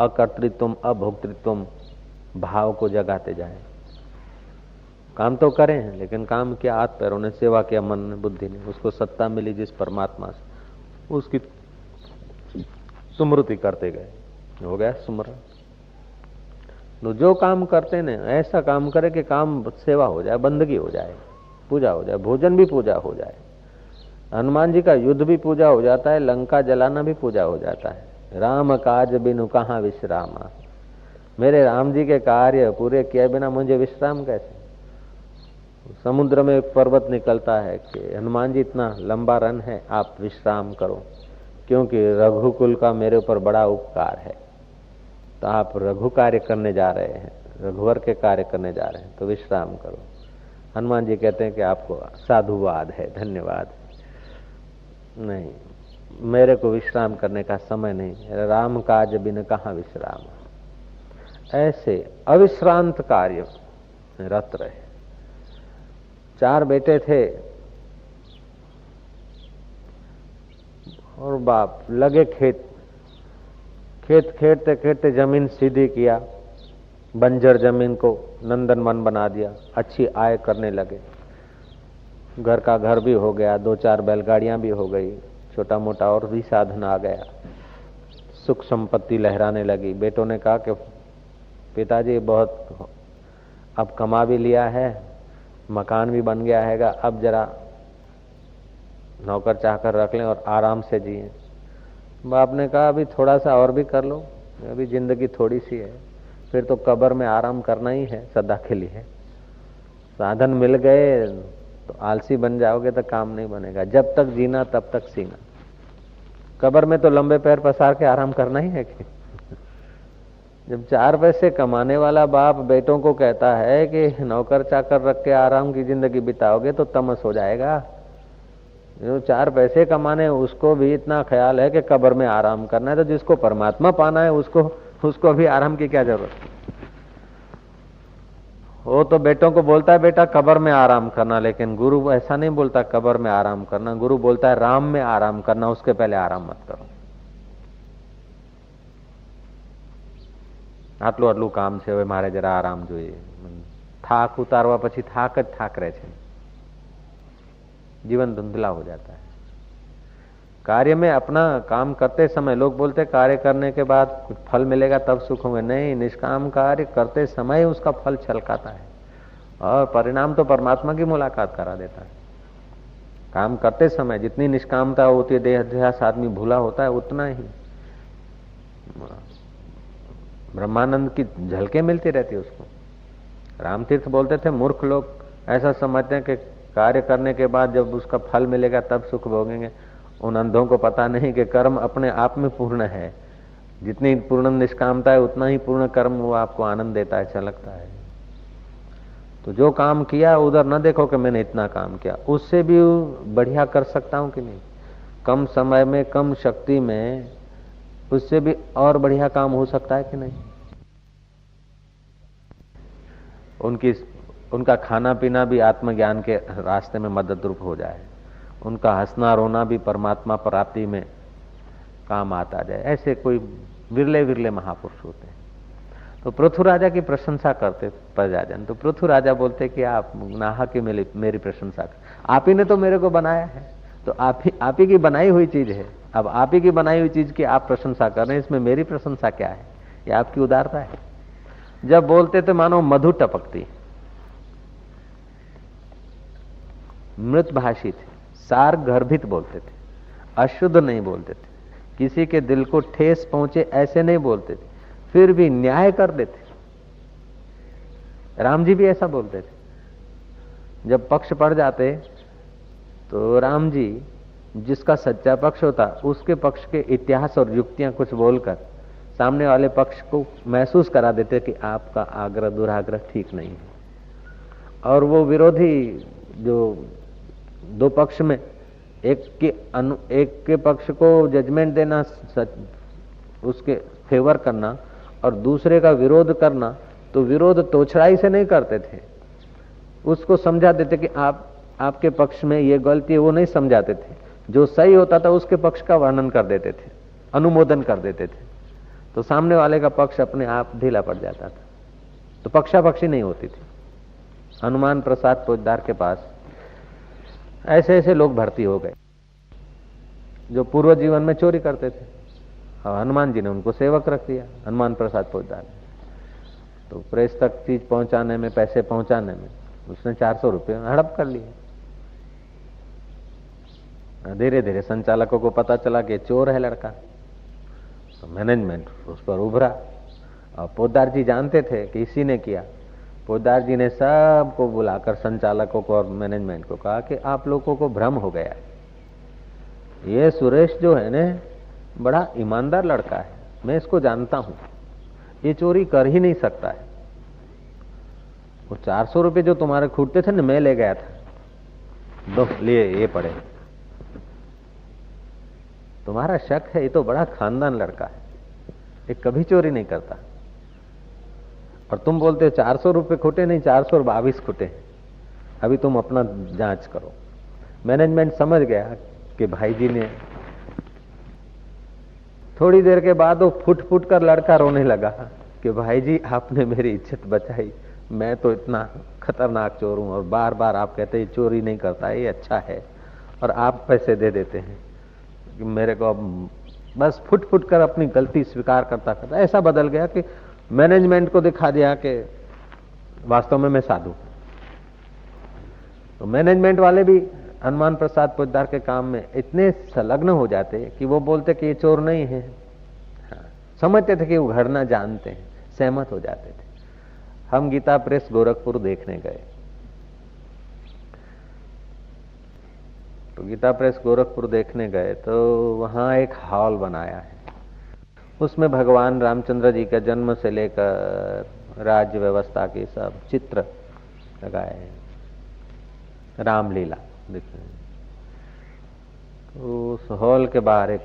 अकर्तृत्व अभोक्तृत्व भाव को जगाते जाए। काम तो करें हैं, लेकिन काम किया हाथ पैरों ने, सेवा किया मन ने, बुद्धि ने, उसको सत्ता मिली जिस परमात्मा से, उसकी स्मृति करते गए, हो गया स्मरण। तो जो काम करते ने ऐसा काम करे कि काम सेवा हो जाए, बंदगी हो जाए, पूजा हो जाए, भोजन भी पूजा हो जाए। हनुमान जी का युद्ध भी पूजा हो जाता है, लंका जलाना भी पूजा हो जाता है। राम काज बिनु कहाँ विश्रामा, मेरे राम जी के कार्य पूरे किए बिना मुझे विश्राम कैसे। समुद्र में एक पर्वत निकलता है कि हनुमान जी इतना लंबा रन है, आप विश्राम करो, क्योंकि रघुकुल का मेरे ऊपर बड़ा उपकार है। तो आप रघु कार्य करने जा रहे हैं, रघुवर के कार्य करने जा रहे हैं, तो विश्राम करो। हनुमान जी कहते हैं कि आपको साधुवाद है, धन्यवाद, नहीं मेरे को विश्राम करने का समय नहीं, राम काज बिन कहाँ विश्राम। ऐसे अविश्रांत कार्य रत रहे। 4 बेटे थे और बाप लगे खेत खेतते खेतते जमीन सीधी किया, बंजर जमीन को नंदनवन बना दिया, अच्छी आय करने लगे। घर का घर भी हो गया, 2-4 बैलगाड़ियां भी हो गई, छोटा मोटा और भी साधन आ गया, सुख संपत्ति लहराने लगी। बेटों ने कहा कि पिताजी बहुत अब कमा भी लिया है, मकान भी बन गया हैगा, अब जरा नौकर चाकर रख लें और आराम से जिए। बाप ने कहा अभी थोड़ा सा और भी कर लो, अभी जिंदगी थोड़ी सी है, फिर तो कब्र में आराम करना ही है सदा के लिए। साधन मिल गए तो आलसी बन जाओगे तो काम नहीं बनेगा। जब तक जीना तब तक सीना, कब्र में तो लंबे पैर पसार के आराम करना ही है कि जब 4 पैसे कमाने वाला बाप बेटों को कहता है कि नौकर चाकर रख के आराम की जिंदगी बिताओगे तो तमस हो जाएगा। जो 4 पैसे कमाने उसको भी इतना ख्याल है कि कब्र में आराम करना है, तो जिसको परमात्मा पाना है उसको भी आराम की क्या जरूरत। वो तो बेटों को बोलता है बेटा कब्र में आराम करना, लेकिन गुरु ऐसा नहीं बोलता कब्र में आराम करना। गुरु बोलता है राम में आराम करना, उसके पहले आराम मत करो। આટલું આટલું કામ છે, હવે મારે જરા આરામ જોઈએ। થાક ઉતારવા પછી થાક જ થાક રહે છે, जीवन धुंधला हो जाता है। कार्य में अपना काम करते समय लोग बोलते कार्य करने के बाद कुछ फल मिलेगा तब सुख होंगे, नहीं, निष्काम कार्य करते समय उसका फल छलकाता है और परिणाम तो परमात्मा की मुलाकात करा देता है। काम करते समय जितनी निष्कामता होती है, देहाध्यास आदमी भूला होता है, उतना ही ब्रह्मानंद की झलकें मिलती रहती है उसको। रामतीर्थ बोलते थे मूर्ख लोग ऐसा समझते हैं कि कार्य करने के बाद जब उसका फल मिलेगा तब सुख भोगेंगे। उन अंधों को पता नहीं कि कर्म अपने आप में पूर्ण है, जितनी पूर्ण निष्कामता है उतना ही पूर्ण कर्म वो आपको आनंद देता है, छलकता है। तो जो काम किया उधर न देखो कि मैंने इतना काम किया, उससे भी बढ़िया कर सकता हूं कि नहीं, कम समय में कम शक्ति में उससे भी और बढ़िया काम हो सकता है कि नहीं। उनका खाना पीना भी आत्मज्ञान के रास्ते में मदद रूप हो जाए, उनका हंसना रोना भी परमात्मा प्राप्ति में काम आता जाए। ऐसे कोई विरले विरले महापुरुष होते हैं। तो पृथु राजा की प्रशंसा करते प्रजाजन, तो पृथु राजा बोलते कि आप नाहक की मेरी प्रशंसा कर, आप ही ने तो मेरे को बनाया है, तो आप ही की बनाई हुई चीज है। अब आप ही की बनाई हुई चीज की आप प्रशंसा कर रहे हैं, इसमें मेरी प्रशंसा क्या है? ये आपकी उदारता है। जब बोलते थे मानो मधु टपकती, मृत भाषी थे, सार गर्भित बोलते थे, अशुद्ध नहीं बोलते थे, किसी के दिल को ठेस पहुंचे ऐसे नहीं बोलते थे, फिर भी न्याय कर देते। राम जी भी ऐसा बोलते थे। जब पक्ष पड़ जाते तो राम जी जिसका सच्चा पक्ष होता उसके पक्ष के इतिहास और युक्तियां कुछ बोलकर सामने वाले पक्ष को महसूस करा देते कि आपका आग्रह दुराग्रह ठीक नहीं है। और वो विरोधी जो दो पक्ष में एक के पक्ष को जजमेंट देना, उसके फेवर करना और दूसरे का विरोध करना, तो विरोध तोछड़ाई से नहीं करते थे, उसको समझा देते कि आपके पक्ष में ये गलती है, वो नहीं समझाते थे। जो सही होता था उसके पक्ष का वर्णन कर देते थे, अनुमोदन कर देते थे। तो सामने वाले का पक्ष अपने आप ढीला पड़ जाता था, तो पक्षापक्षी नहीं होती थी। हनुमान प्रसाद पोद्दार के पास ऐसे ऐसे लोग भर्ती हो गए जो पूर्व जीवन में चोरी करते थे, और हनुमान जी ने उनको सेवक रख दिया, हनुमान प्रसाद पोद्दार। तो प्रेस तक चीज पहुंचाने में, पैसे पहुंचाने में उसने 400 रुपये हड़प कर लिए। धीरे धीरे संचालकों को पता चला कि चोर है लड़का, तो मैनेजमेंट उस पर उभरा, और पोद्दार जी जानते थे कि इसी ने किया। पोद्दार जी ने सबको बुलाकर संचालकों को और मैनेजमेंट को कहा कि आप लोगों को भ्रम हो गया है, ये सुरेश जो है ना बड़ा ईमानदार लड़का है, मैं इसको जानता हूं, ये चोरी कर ही नहीं सकता है। वो 400 रुपये जो तुम्हारे खूटते थे ना, मैं ले गया था, दो लिए ये पड़े। तुम्हारा शक है, ये तो बड़ा खानदान लड़का है, ये कभी चोरी नहीं करता। और तुम बोलते हो 400 रुपये खूटे, नहीं 422 खूटे। अभी तुम अपना जांच करो। मैनेजमेंट समझ गया कि भाई जी ने, थोड़ी देर के बाद वो फुट फुट कर लड़का रोने लगा कि भाई जी आपने मेरी इज्जत बचाई, मैं तो इतना खतरनाक चोर हूं, और बार बार आप कहते हैं चोरी नहीं करता, ये अच्छा है, और आप पैसे दे देते हैं कि मेरे को। अब बस फुट फुट कर अपनी गलती स्वीकार करता करता ऐसा बदल गया कि मैनेजमेंट को दिखा दिया कि वास्तव में मैं साधु। तो मैनेजमेंट वाले भी हनुमान प्रसाद पोद्दार के काम में इतने संलग्न हो जाते कि वो बोलते कि ये चोर नहीं है, हाँ, समझते थे कि वो घड़ना जानते हैं, सहमत हो जाते थे। हम गीता प्रेस गोरखपुर देखने गए, तो गीता प्रेस गोरखपुर देखने गए तो वहां एक हॉल बनाया है, उसमें भगवान रामचंद्र जी के जन्म से लेकर राज्य व्यवस्था के सब चित्र लगाए हैं, रामलीला देखिए। तो उस हॉल के बाहर एक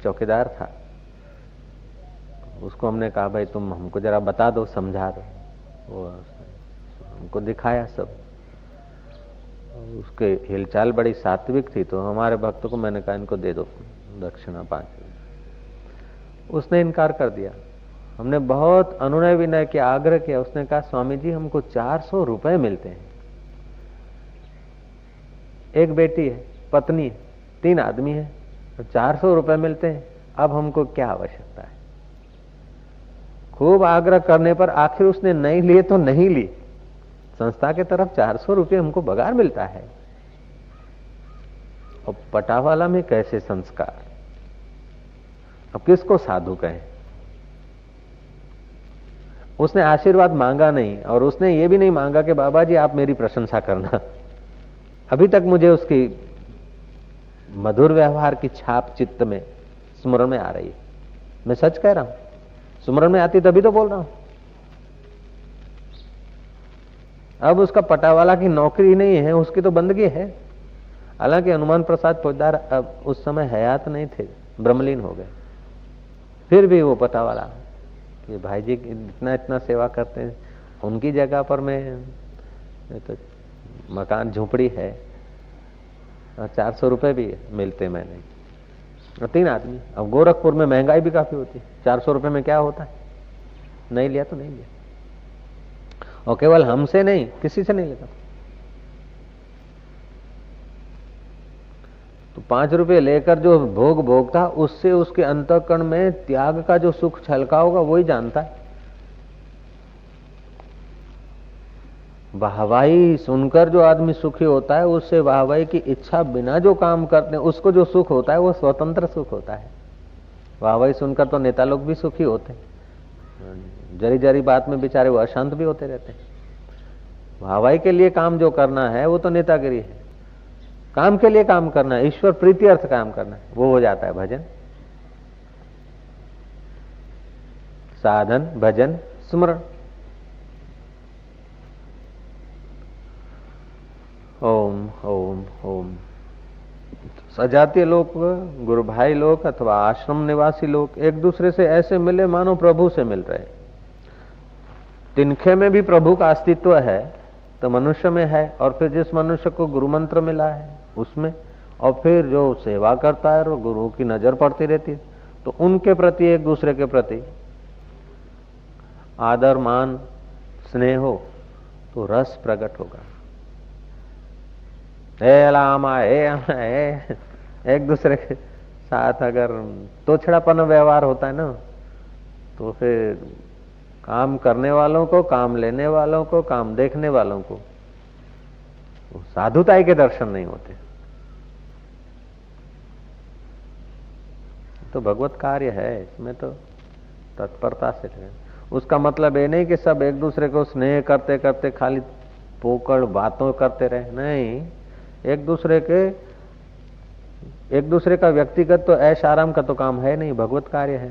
चौकीदार था, उसको हमने कहा भाई तुम हमको जरा बता दो, समझा दो। वो हमको दिखाया सब, उसके हिलचाल बड़ी सात्विक थी, तो हमारे भक्तों को मैंने कहा इनको दे दो दक्षिणा 5। उसने इनकार कर दिया। हमने बहुत अनुनय विनय के आग्रह किया, उसने कहा स्वामी जी हमको 400 रुपए मिलते हैं, एक बेटी है, पत्नी है, 3 आदमी है, और 400 रुपए मिलते हैं, अब हमको क्या आवश्यकता है। खूब आग्रह करने पर आखिर उसने नहीं लिए तो नहीं ली, संस्था के तरफ 400 रुपये हमको बगार मिलता है। और पटावाला में कैसे संस्कार, अब किसको साधु कहें। उसने आशीर्वाद मांगा नहीं, और उसने ये भी नहीं मांगा कि बाबा जी आप मेरी प्रशंसा करना। अभी तक मुझे उसकी मधुर व्यवहार की छाप चित्त में स्मरण में आ रही है, मैं सच कह रहा हूं, स्मरण में आती तभी तो बोल रहा हूं। अब उसका पटावाला की नौकरी नहीं है, उसकी तो बंदगी है। हालांकि हनुमान प्रसाद पोद्दार अब उस समय हयात नहीं थे, ब्रह्मलीन हो गए, फिर भी वो पटावाला कि भाई जी इतना इतना सेवा करते हैं, उनकी जगह पर मैं तो मकान झोपड़ी है, और 400 रुपए भी मिलते मैंने, और 3 आदमी। अब गोरखपुर में महंगाई भी काफी होती है, 400 रुपए में क्या होता है, नहीं लिया तो नहीं लिया। और केवल हमसे नहीं, किसी से नहीं लेता। तो 5 रुपए लेकर जो भोग भोगता, उससे उसके अंतःकरण में त्याग का जो सुख छलका होगा वही जानता है। वाहवाही सुनकर जो आदमी सुखी होता है, उससे वाहवाही की इच्छा बिना जो काम करते हैं उसको जो सुख होता है वो स्वतंत्र सुख होता है। वाहवाही सुनकर तो नेता लोग भी सुखी होते हैं, जरी जरी बात में बेचारे वो अशांत भी होते रहते हैं। वाहवाही के लिए काम जो करना है वो तो नेतागिरी है, काम के लिए काम करना है, ईश्वर प्रीति अर्थ काम करना है, वो हो जाता है भजन, साधन, भजन, स्मरण। ओम ओम ओम। सजातीय लोग, गुरु भाई लोग अथवा आश्रम निवासी लोग एक दूसरे से ऐसे मिले मानो प्रभु से मिल रहे। तिनखे में भी प्रभु का अस्तित्व है तो मनुष्य में है, और फिर जिस मनुष्य को गुरु मंत्र मिला है उसमें, और फिर जो सेवा करता है और गुरु की नजर पड़ती रहती है तो उनके प्रति, एक दूसरे के प्रति आदर, मान, स्नेह हो तो रस प्रकट होगा। हे लामा, हे एक दूसरे के साथ अगर तोछड़ापन व्यवहार होता है ना, तो फिर काम करने वालों को, काम लेने वालों को, काम देखने वालों को साधुताई के दर्शन नहीं होते। तो भगवत कार्य है, इसमें तो तत्परता से करें। उसका मतलब ये नहीं कि सब एक दूसरे को स्नेह करते करते खाली पोकड़ बातों करते रहे, नहीं। एक दूसरे का व्यक्तिगत तो ऐश आराम का तो काम है नहीं, भगवत कार्य है।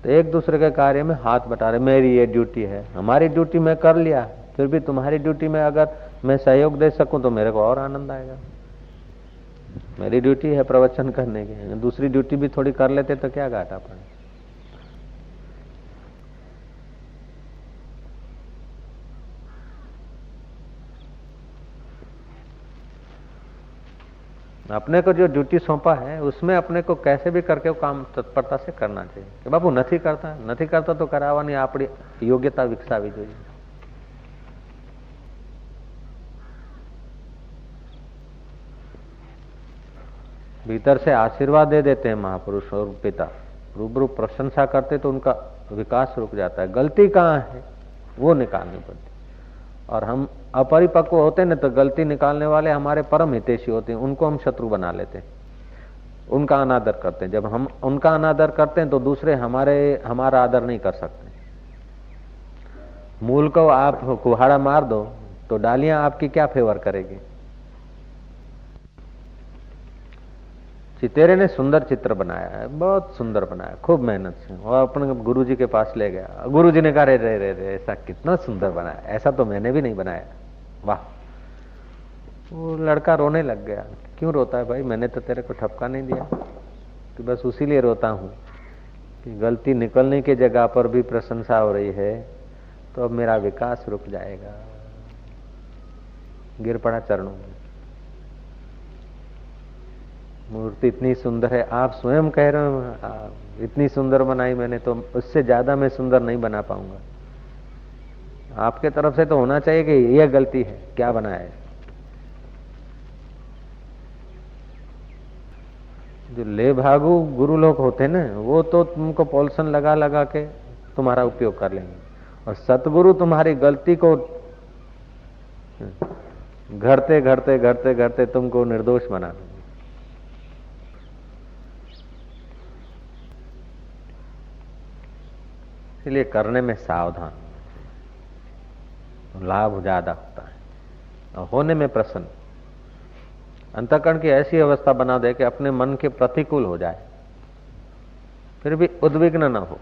तो एक दूसरे के कार्य में हाथ बटा रहे, मेरी ये ड्यूटी है, हमारी ड्यूटी मैं कर लिया, फिर भी तुम्हारी ड्यूटी में अगर मैं सहयोग दे सकूं तो मेरे को और आनंद आएगा। मेरी ड्यूटी है प्रवचन करने की, दूसरी ड्यूटी भी थोड़ी कर लेते तो क्या घाटा पड़े। अपने को जो ड्यूटी सौंपा है उसमें अपने को कैसे भी करके वो काम तत्परता से करना चाहिए। कि बापू નથી करता तो करावવાની આપણી योग्यता विकसावी જોઈએ। भीतर से आशीर्वाद दे देते हैं महापुरुष और पिता, रूबरू प्रशंसा करते तो उनका विकास रुक जाता है। गलती कहाँ है वो निकालनी पड़ती। और हम अपरिपक्व होते हैं ना, तो गलती निकालने वाले हमारे परम हितैषी होते हैं, उनको हम शत्रु बना लेते हैं, उनका अनादर करते हैं। जब हम उनका अनादर करते हैं तो दूसरे हमारा आदर नहीं कर सकते। मूल को आप कुहाड़ा मार दो तो डालियां आपकी क्या फेवर करेगी। चितेरे ने सुंदर चित्र बनाया है, बहुत सुंदर बनाया, खूब मेहनत से, और अपने गुरुजी के पास ले गया। गुरुजी ने कहा रे रे रे रे ऐसा कितना सुंदर बनाया, ऐसा तो मैंने भी नहीं बनाया, वाह। वो लड़का रोने लग गया। क्यों रोता है भाई, मैंने तो तेरे को ठपका नहीं दिया। कि बस उसी लिए रोता हूं कि गलती निकलने की जगह पर भी प्रशंसा हो रही है तो अब मेरा विकास रुक जाएगा। गिर पड़ा चरणों में। मूर्ति इतनी सुंदर है, आप स्वयं कह रहे हो इतनी सुंदर बनाई मैंने, तो उससे ज्यादा मैं सुंदर नहीं बना पाऊंगा। आपके तरफ से तो होना चाहिए कि यह गलती है, क्या बनाया है। जो ले भागु गुरु लोग होते ना, वो तो तुमको पॉलिशन लगा लगा के तुम्हारा उपयोग कर लेंगे, और सतगुरु तुम्हारी गलती को घड़ते घड़ते घड़ते घड़ते तुमको निर्दोष बना देंगे। इसलिए करने में सावधान, लाभ ज्यादा होता है और होने में प्रसन्न। अंतःकरण की ऐसी अवस्था बना दे कि अपने मन के प्रतिकूल हो जाए, फिर भी उद्विग्न न हो।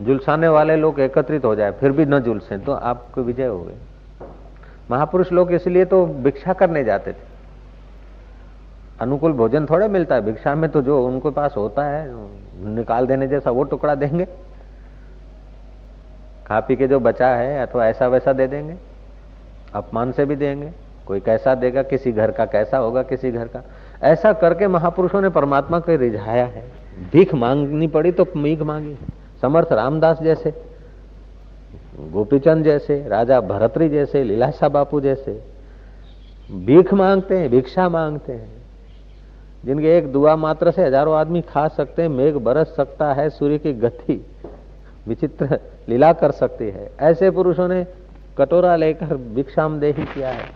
जुलसाने वाले लोग एकत्रित हो जाए, फिर भी न जुलसे, तो आपको विजय हो गई। महापुरुष लोग इसलिए तो भिक्षा करने जाते थे। अनुकूल भोजन थोड़ा मिलता है भिक्षा में, तो जो उनके पास होता है निकाल देने जैसा वो टुकड़ा देंगे, खा पी के जो बचा है अथवा ऐसा वैसा दे देंगे, अपमान से भी देंगे। कोई कैसा देगा, किसी घर का कैसा होगा, किसी घर का। ऐसा करके महापुरुषों ने परमात्मा को रिझाया है। भीख मांगनी पड़ी तो भीख मांगी। समर्थ रामदास जैसे, गोपीचंद जैसे, राजा भरतरी जैसे, लीलाशाह बापू जैसे भीख मांगते हैं, भिक्षा मांगते हैं, जिनके एक दुआ मात्र से हजारों आदमी खा सकते हैं, मेघ बरस सकता है, सूर्य की गति विचित्र लीला कर सकती है। ऐसे पुरुषों ने कटोरा लेकर भिक्षामदेही किया है।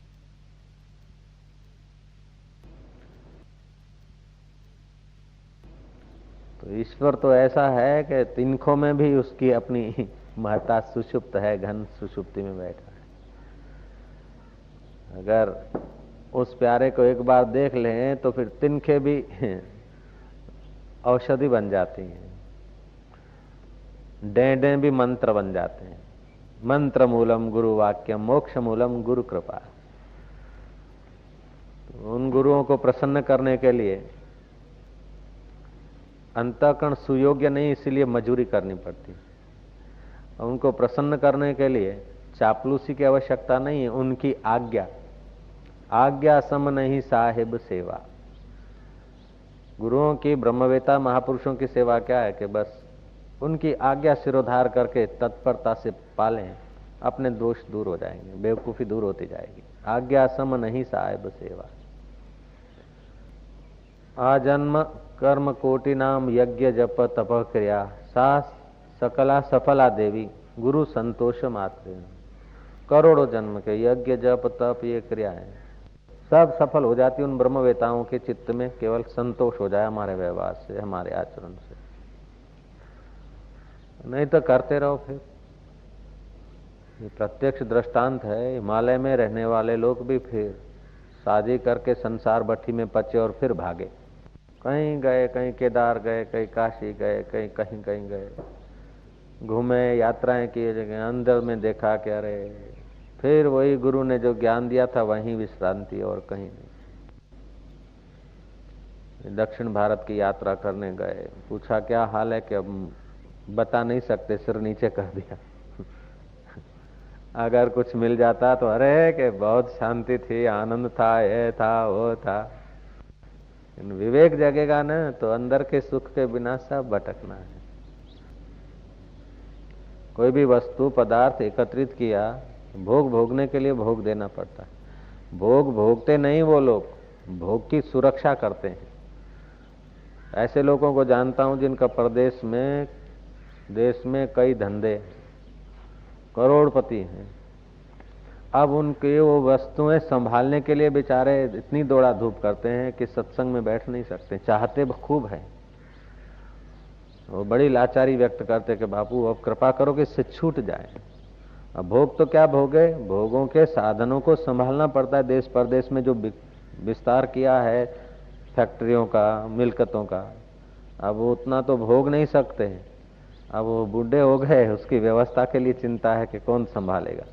तो ईश्वर तो ऐसा है कि तिनकों में भी उसकी अपनी महत्ता सुषुप्त है, घन सुषुप्ति में बैठा है। अगर उस प्यारे को एक बार देख लें तो फिर तिनके भी औषधि बन जाती हैं, डेंडे भी मंत्र बन जाते हैं। मंत्र मूलम गुरु वाक्यम, मोक्ष मूलम गुरु कृपा। तो उन गुरुओं को प्रसन्न करने के लिए अंतःकरण सुयोग्य नहीं, इसलिए मजूरी करनी पड़ती। उनको प्रसन्न करने के लिए चापलूसी की आवश्यकता नहीं है, उनकी आज्ञा। आज्ञा सम नहीं साहिब सेवा। गुरुओं की, ब्रह्मवेता महापुरुषों की सेवा क्या है कि बस उनकी आज्ञा सिरोधार करके तत्परता से पालें, अपने दोष दूर हो जाएंगे, बेवकूफी दूर होती जाएगी। आज्ञा सम नहीं साहेब सेवा। आजन्म कर्म कोटि नाम यज्ञ जप तप क्रिया सा सकला सफला देवी गुरु संतोष मात्र। करोड़ों जन्म के यज्ञ जप तप ये क्रियाएं सब सफल हो जाती उन ब्रह्मवेताओं के चित्त में, केवल संतोष हो जाए हमारे व्यवहार से, हमारे आचरण से। नहीं तो करते रहो फिर। ये प्रत्यक्ष दृष्टांत है। हिमालय में रहने वाले लोग भी फिर शादी करके संसार भट्टी में पचे और फिर भागे। कहीं गए, कहीं केदार गए, कहीं काशी गए, कहीं कहीं कहीं गए, घूमे, यात्राएं किए, जगह अंदर में देखा कि अरे फिर वही गुरु ने जो ज्ञान दिया था वहीं विश्रांति और कहीं नहीं। दक्षिण भारत की यात्रा करने गए, पूछा क्या हाल है कि अब बता नहीं सकते, सिर नीचे कर दिया। अगर कुछ मिल जाता तो अरे कि बहुत शांति थी, आनंद था, ये था वो था। विवेक जगेगा ना तो अंदर के सुख के बिना सब भटकना है। कोई भी वस्तु पदार्थ एकत्रित किया, भोग भोगने के लिए भोग देना पड़ता है। भोग भोगते नहीं वो लोग, भोग की सुरक्षा करते हैं। ऐसे लोगों को जानता हूं जिनका प्रदेश में, देश में कई धंधे, करोड़पति हैं। अब उनके वो वस्तुएं संभालने के लिए बेचारे इतनी दौड़ा धूप करते हैं कि सत्संग में बैठ नहीं सकते। चाहते खूब है, वो बड़ी लाचारी व्यक्त करते कि बापू अब कृपा करो कि इससे छूट जाए। अब भोग तो क्या भोगे, भोगों के साधनों को संभालना पड़ता है। देश परदेश में जो विस्तार किया है फैक्ट्रियों का, मिलकतों का, अब वो उतना तो भोग नहीं सकते। अब वो बूढ़े हो गए, उसकी व्यवस्था के लिए चिंता है कि कौन संभालेगा।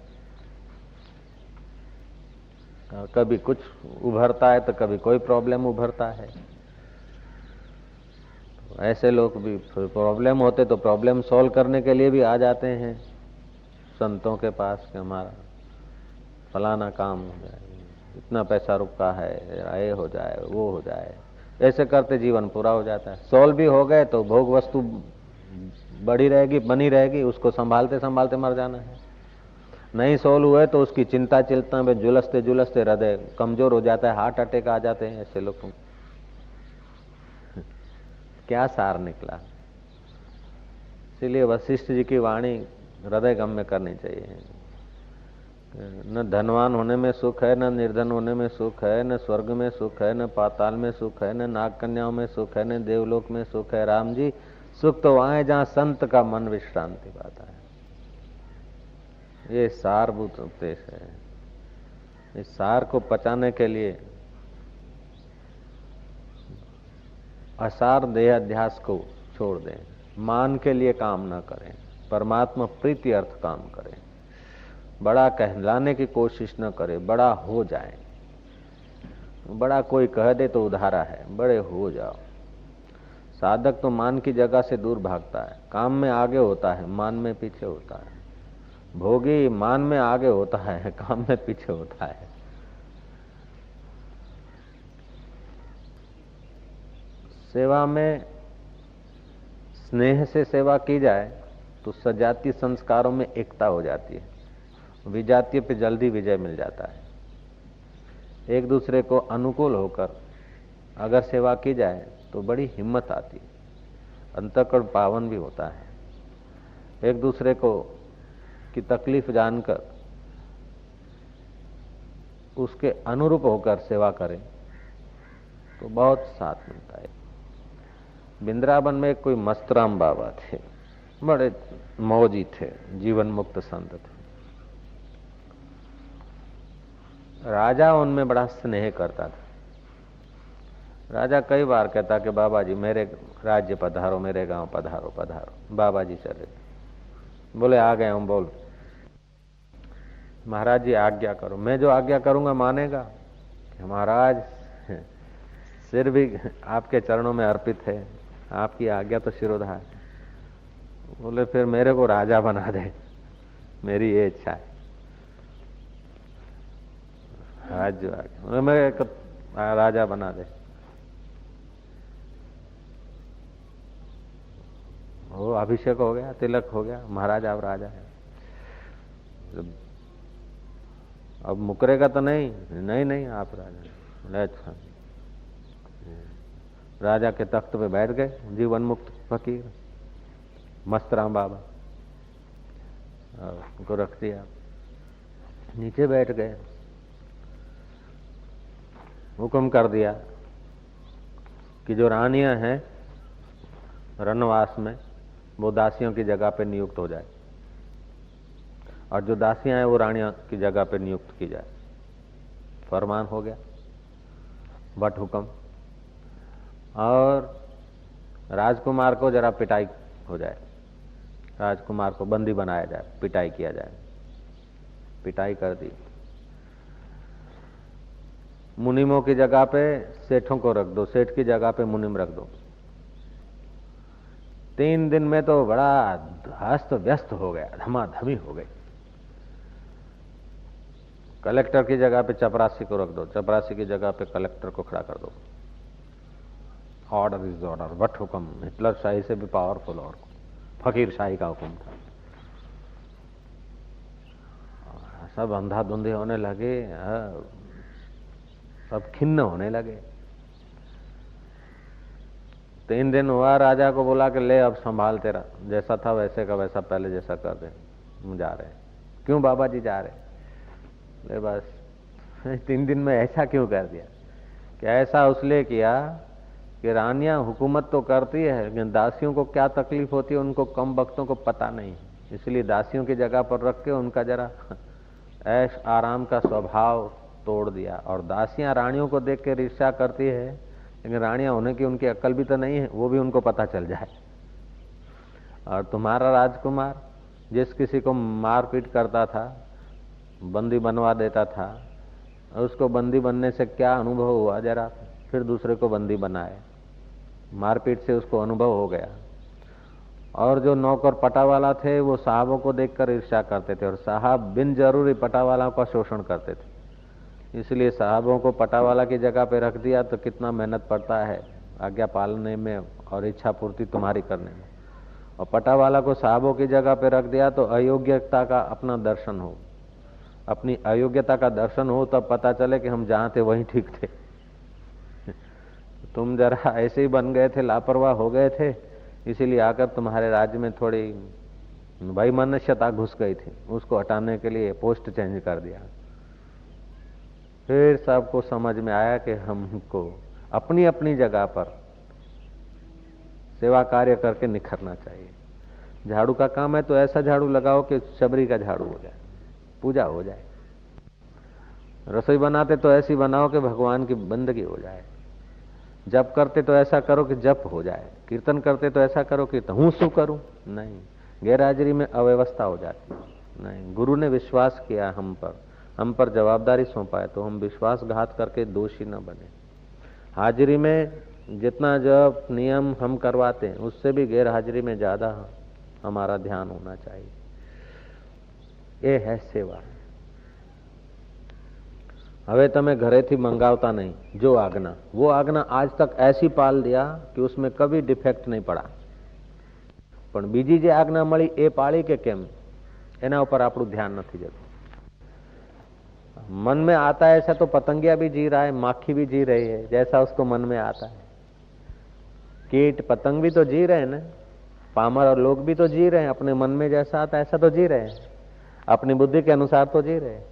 कभी कुछ उभरता है तो कभी कोई प्रॉब्लम उभरता है। तो ऐसे लोग भी प्रॉब्लम होते तो प्रॉब्लम सॉल्व करने के लिए भी आ जाते हैं संतों के पास कि हमारा फलाना काम हो जाए, इतना पैसा रुका है, ये हो जाए, वो हो जाए। ऐसे करते जीवन पूरा हो जाता है। सॉल्व भी हो गए तो भोग वस्तु बड़ी रहेगी, बनी रहेगी, उसको संभालते संभालते मर जाना है। नहीं सोल्व हुए तो उसकी चिंता चिंता में झुलसते झुलसते हृदय कमजोर हो जाता है, हार्ट अटैक आ जाते हैं ऐसे लोगों। क्या सार निकला। इसलिए वशिष्ठ जी की वाणी हृदय गम्य करनी चाहिए। न धनवान होने में सुख है, न निर्धन होने में सुख है, न स्वर्ग में सुख है, न पाताल में सुख है, न नाग कन्याओं में सुख है, न देवलोक में सुख है। राम जी, सुख तो वहां है जहां संत का मन विश्रांति पाता है। ये सारभूत उपदेश है। इस सार को पचाने के लिए असार देह अध्यास को छोड़ दें, मान के लिए काम न करें, परमात्मा प्रीति अर्थ काम करें, बड़ा कहलाने की कोशिश न करें, बड़ा हो जाए। बड़ा कोई कह दे तो उधारा है, बड़े हो जाओ। साधक तो मान की जगह से दूर भागता है, काम में आगे होता है, मान में पीछे होता है। भोगी मान में आगे होता है, काम में पीछे होता है। सेवा में स्नेह से सेवा की जाए तो सजातीय संस्कारों में एकता हो जाती है, विजातीय पे जल्दी विजय मिल जाता है। एक दूसरे को अनुकूल होकर अगर सेवा की जाए तो बड़ी हिम्मत आती है, अंतःकरण पावन भी होता है। एक दूसरे को की तकलीफ जानकर उसके अनुरूप होकर सेवा करें तो बहुत साथ मिलता है। वृंदावन में कोई मस्तराम बाबा थे, बड़े मौजी थे, जीवन मुक्त संत थे। राजा उनमें बड़ा स्नेह करता था। राजा कई बार कहता कि बाबा जी मेरे राज्य पधारो, मेरे गांव पधारो पधारो। बाबा जी चले, बोले आ गए हूं, बोल। महाराज जी आज्ञा करो। मैं जो आज्ञा करूंगा मानेगा? महाराज सिर भी आपके चरणों में अर्पित है, आपकी आज्ञा तो शिरोधार। बोले फिर मेरे को राजा बना दे, मेरी ये इच्छा है। आज जो आज्ञा, मैं एक राजा बना दे। वो अभिषेक हो गया, तिलक हो गया, महाराज आप राजा है। अब मुकरेगा तो नहीं, नहीं नहीं आप राजा। बोले अच्छा। राजा के तख्त पे बैठ गए जीवन मुक्त फकीर मस्तराम बाबा, उनको रख दिया, नीचे बैठ गए। हुक्म कर दिया कि जो रानियां हैं रनवास में वो दासियों की जगह पे नियुक्त हो जाए, और जो दासियां हैं वो रानियों की जगह पे नियुक्त की जाए। फरमान हो गया, वट हुक्म। और राजकुमार को जरा पिटाई हो जाए, राजकुमार को बंदी बनाया जाए, पिटाई किया जाए। पिटाई कर दी। मुनिमों की जगह पे सेठों को रख दो, सेठ की जगह पे मुनिम रख दो। 3 दिन में तो बड़ा अस्त व्यस्त हो गया, धमाधमी हो गई। कलेक्टर की जगह पे चपरासी को रख दो, चपरासी की जगह पे कलेक्टर को खड़ा कर दो। ऑर्डर इज ऑर्डर, वट हुक्म। हिटलर शाही से भी पावरफुल और फकीर शाही का हुक्म था। सब अंधाधुंधे होने लगे, सब खिन्न होने लगे। 3 दिन हुआ, राजा को बोला कि ले अब संभाल, तेरा जैसा था वैसे का वैसा पहले जैसा कर दे, हम जा रहे हैं। क्यों बाबा जी जा रहे? ले बस 3 दिन में ऐसा क्यों कर दिया? कि ऐसा उसलिए किया कि रानियां हुकूमत तो करती है लेकिन दासियों को क्या तकलीफ होती है उनको कम वक्तों को पता नहीं, इसलिए दासियों की जगह पर रख के उनका जरा ऐश आराम का स्वभाव तोड़ दिया। और दासियां रानियों को देख के ईर्ष्या करती है, लेकिन रानियां होने की उनकी अक्ल भी तो नहीं है, वो भी उनको पता चल जाए। और तुम्हारा राजकुमार जिस किसी को मारपीट करता था, बंदी बनवा देता था, उसको बंदी बनने से क्या अनुभव हुआ, जरा फिर दूसरे को बंदी बनाए। मारपीट से उसको अनुभव हो गया। और जो नौकर पटावाला थे वो साहबों को देखकर ईर्ष्या करते थे, और साहब बिन जरूरी पटावाला का शोषण करते थे। इसलिए साहबों को पटावाला की जगह पे रख दिया तो कितना मेहनत पड़ता है आज्ञा पालने में और इच्छा पूर्ति तुम्हारी करने में। और पटावाला को साहबों की जगह पे रख दिया तो अयोग्यता का अपना दर्शन हो, अपनी अयोग्यता का दर्शन हो, तब पता चले कि हम जहां थे वहीं ठीक थे। तुम जरा ऐसे ही बन गए थे, लापरवाह हो गए थे, इसीलिए आकर तुम्हारे राज्य में थोड़ी वैमनस्यता घुस गई थी, उसको हटाने के लिए पोस्ट चेंज कर दिया। फिर सबको समझ में आया कि हमको अपनी अपनी जगह पर सेवा कार्य करके निखरना चाहिए। झाड़ू का काम है तो ऐसा झाड़ू लगाओ कि शबरी का झाड़ू हो जाए, पूजा हो जाए। रसोई बनाते तो ऐसी बनाओ कि भगवान की बंदगी हो जाए। जप करते तो ऐसा करो कि जप हो जाए। कीर्तन करते तो ऐसा करो कि हूं शू करूं, नहीं, गैरहाजिरी में अव्यवस्था हो जाती। नहीं, गुरु ने विश्वास किया हम पर जवाबदारी सौंपा है, तो हम विश्वासघात करके दोषी न बने। हाजिरी में जितना जप नियम हम करवाते हैं उससे भी गैर हाजिरी में ज्यादा हमारा ध्यान होना चाहिए। ये है सेवा। હવે તમે ઘરેથી મંગાવતા નહીં, जो आज्ञा, वो आज्ञा आज तक ऐसी पाल दिया कि उसमें कभी डिफेक्ट नहीं पड़ा। પણ બીજી જે આજ્ઞા મળી એ પાળી કે કેમ, એના ઉપર આપણું ध्यान નથી જતું। मन में आता है ऐसा तो पतंगिया भी जी रहा है, माखी भी जी रही है जैसा उसको मन में आता है। कीट पतंग भी तो जी रहे हैं ना, पामर और लोग भी तो जी रहे हैं, अपने मन में जैसा आता है ऐसा तो जी रहे हैं, अपनी बुद्धि के अनुसार तो जी रहे हैं।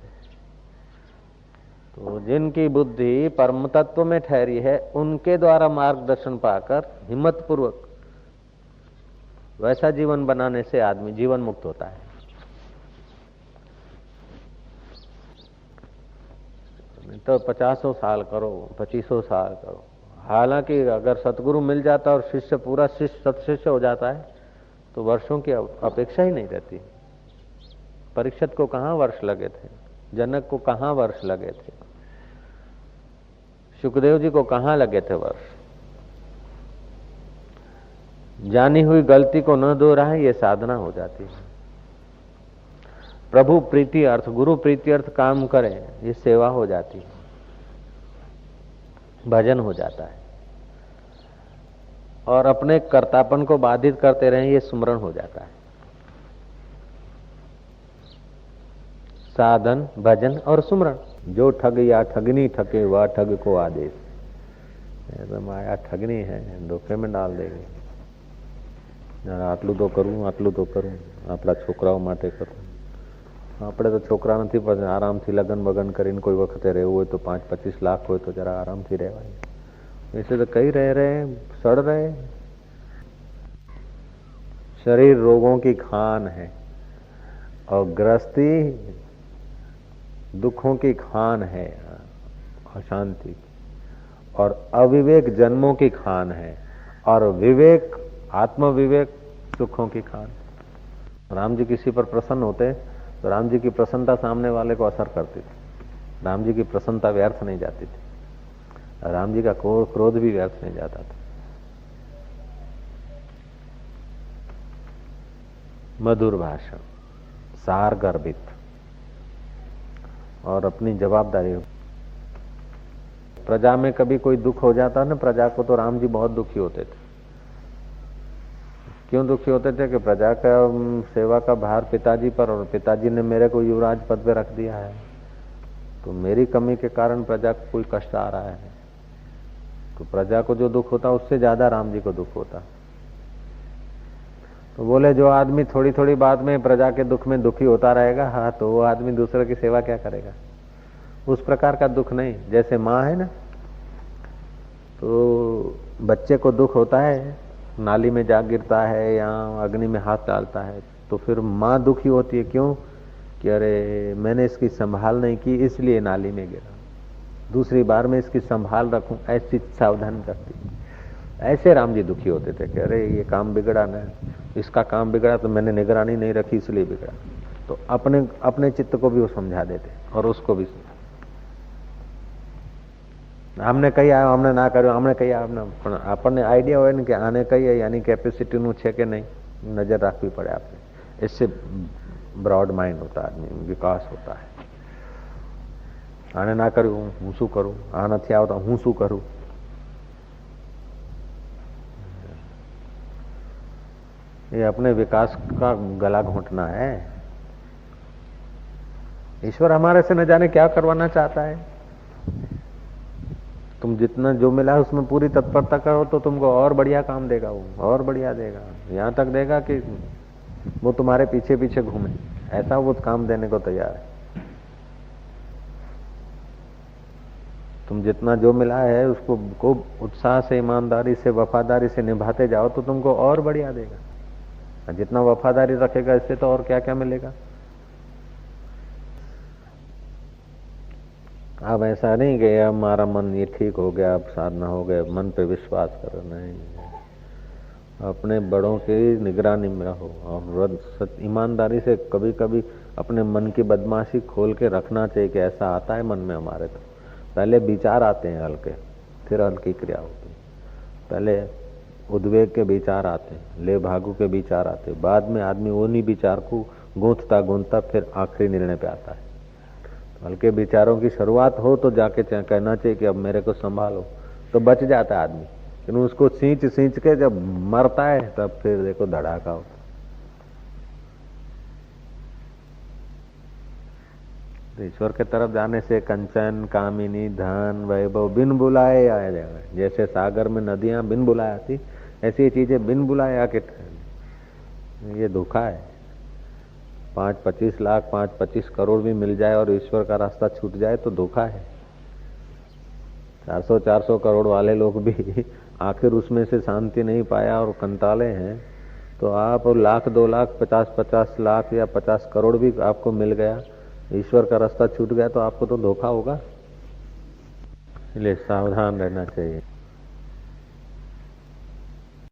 तो जिनकी बुद्धि परम तत्व में ठहरी है उनके द्वारा मार्गदर्शन पाकर हिम्मत पूर्वक वैसा जीवन बनाने से आदमी जीवन मुक्त होता है। तो 50 साल करो, 25 साल करो। हालांकि अगर सतगुरु मिल जाता और शिष्य पूरा सत्शिष्य हो जाता है तो वर्षों की अपेक्षा ही नहीं रहती। परीक्षित को कहाँ वर्ष लगे थे, जनक को कहाँ वर्ष लगे थे, सुखदेव जी को कहाँ लगे थे वर्ष। जानी हुई गलती को न दोहराए, ये साधना हो जाती है। प्रभु प्रीति अर्थ, गुरु प्रीति अर्थ काम करें, ये सेवा हो जाती है, भजन हो जाता है। और अपने कर्तापन को बाधित करते रहे, ये सुमरण हो जाता है। साधन, भजन और सुमरण। जो ठग या ठगनी ठगे वह ठग को आदेश। ऐसा माया ठगनी है, धोखे में डाल देगी। આટલું તો કરું, આટલું તો કરું, આપણા છોકરાઓ માટે કરું. આપણે તો છોકરા નથી, પણ આરામથી લગન બગન કરીને કોઈ વખતે રહેવું હોય તો 5-25 લાખ હોય તો જરા આરામથી રહેવાય. वैसे तो कई रह रहे, सड़ रहे. शरीर रोगों की खान है और गृहस्थी दुखों की खान है, अशांति की. और अविवेक जन्मों की खान है और विवेक, आत्म विवेक सुखों की खान. राम जी किसी पर प्रसन्न होते तो राम जी की प्रसन्नता सामने वाले को असर करती थी. राम जी की प्रसन्नता व्यर्थ नहीं जाती थी. राम जी का क्रोध भी व्यर्थ नहीं जाता था. मधुर भाषण, सार गर्भित और अपनी जवाबदारी. प्रजा में कभी कोई दुख हो जाता ना प्रजा को, तो राम जी बहुत दुखी होते थे. क्यों दुखी होते थे कि प्रजा का सेवा का भार पिताजी पर, और पिताजी ने मेरे को युवराज पद पे रख दिया है, तो मेरी कमी के कारण प्रजा को कोई कष्ट आ रहा है. तो प्रजा को जो दुख होता उससे ज्यादा राम जी को दुख होता. तो बोले जो आदमी थोड़ी थोड़ी बात में प्रजा के दुख में दुखी होता रहेगा, हाँ, तो वो आदमी दूसरे की सेवा क्या करेगा. उस प्रकार का दुख नहीं. जैसे माँ है ना, तो बच्चे को दुख होता है, नाली में जा गिरता है या अग्नि में हाथ डालता है, तो फिर माँ दुखी होती है. क्यों? कि अरे मैंने इसकी संभाल नहीं की इसलिए नाली में गिरा, दूसरी बार में इसकी संभाल रखूं, ऐसी सावधानी रखती. ऐसे राम जी दुखी होते थे कि अरे ये काम बिगड़ा ना, इसका काम बिगड़ा तो मैंने निगरानी नहीं रखी इसलिए बिगड़ा. तो अपने अपने चित्त को भी वो समझा देते और उसको भी. हमने કહી આવ્યો, हमने ના કર્યો, हमने કહી આવ્યો, પણ આપણને આઈડિયા હોય ને કે આને કહીએ यानी કેપેસિટીનું છે કે નહીં, નજર રાખવી પડે આપણે. इससे ब्रॉड माइंड होता है आदमी, विकास होता है. आने ना કર્યું હું શું કરું, આ નથી આવતા હું શું કરું. ये अपने विकास का गला घोंटना है. ईश्वर हमारे से न जाने क्या करवाना चाहता है. तुम जितना जो मिला है उसमें पूरी तत्परता करो तो तुमको और बढ़िया काम देगा, वो और बढ़िया देगा. यहाँ तक देगा कि वो तुम्हारे पीछे पीछे घूमे, ऐसा वो काम देने को तैयार है. तुम जितना जो मिला है उसको खूब उत्साह से, ईमानदारी से, वफादारी से निभाते जाओ तो तुमको और बढ़िया देगा. जितना वफादारी रखेगा इससे तो और क्या क्या मिलेगा. अब ऐसा नहीं कि हमारा मन ये ठीक हो गया, अब साधना हो गया, मन पे विश्वास करो. नहीं, अपने बड़ों की निगरानी में रहो और ईमानदारी से कभी कभी अपने मन की बदमाशी खोल के रखना चाहिए कि ऐसा आता है मन में हमारे. तो पहले विचार आते हैं हल्के, फिर हल्की क्रिया होती है. पहले उद्वेग के विचार आते हैं, ले भागू के विचार आते हैं, बाद में आदमी उन्हीं विचार को गूंथता गूंथता फिर आखिरी निर्णय पे आता है. हल्के विचारों की शुरुआत हो तो जाके कहना चाहिए कि अब मेरे को संभालो, तो बच जाता है आदमी. लेकिन उसको सींच सींच के जब मरता है तब फिर देखो धड़ाका होता. ईश्वर के तरफ जाने से कंचन, कामिनी, धन, वैभव बिन बुलाए आ जाएगा. जैसे सागर में नदियां बिन बुलाए आती, ऐसी चीजें बिन बुलाए आके. ये धोखा है. 5-25 लाख, 5-25 करोड़ भी मिल जाए और ईश्वर का रास्ता छूट जाए तो धोखा है. 400-400 करोड़ वाले लोग भी आखिर उसमें से शांति नहीं पाया और कंटाले हैं. तो आप 1,00,000, 2,00,000, 50-50 लाख या 50 करोड़ भी आपको मिल गया, ईश्वर का रास्ता छूट गया तो आपको तो धोखा होगा. इसलिए सावधान रहना चाहिए.